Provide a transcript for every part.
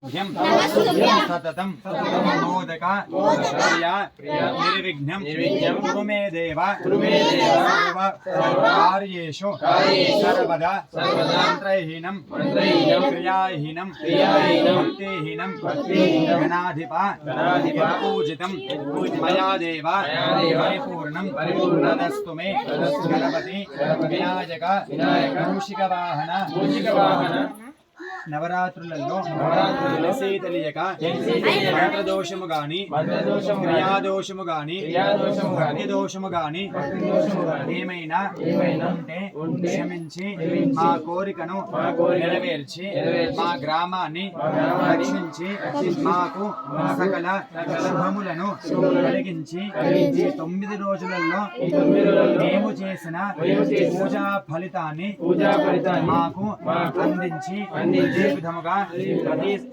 नमस्तुभ्यं सततं मोदक प्रिया निर्विघ्नं कुरु मे देव सर्वकार्येषु सर्वदा मन्त्रहीनं क्रियाहीनं भक्तिहीनं गणाधिपा पूजितं मया देव परिपूर्णं तदस्तु मे गणपति विनायक मूषिकवाहन నవరాత్రులలో తెలియక మంత్రదోషము గాని క్రియాదోషము గాని భక్తి దోషము గాని ఏమైనా ఉంటే క్షమించి మా కోరికను నెరవేర్చి మా గ్రామాన్ని రక్షించి మాకు సకల శుభములను కలిగించి ఈ 9 రోజులలో మేము చేసిన పూజా ఫలితాన్ని మాకు అందించి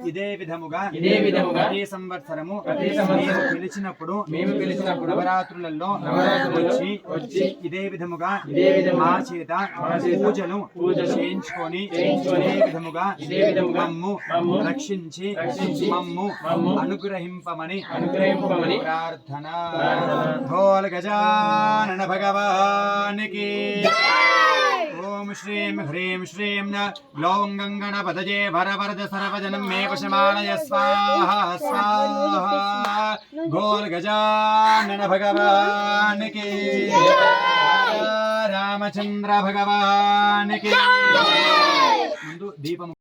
ఇదే విధముగా ప్రతి సంవత్సరము మేము పిలిచినప్పుడు నవరాత్రులలో వచ్చి ఇదే విధముగా మా చేత పూజలు చేయించుకొని ఇదే విధముగా మమ్ము రక్షించి మమ్ము అనుగ్రహింపమని ప్రార్థన. భోల్ గజానన భగవానికి ఓం శ్రీం హ్రీం శ్రీం గ్లౌం గంగణపతయే వరవరద సర్వజనం మే వశమానయ స్వాహా స్వాహా. గోల్ గజానన భగవానికి రామచంద్ర భగవానికి. ముందు దీపము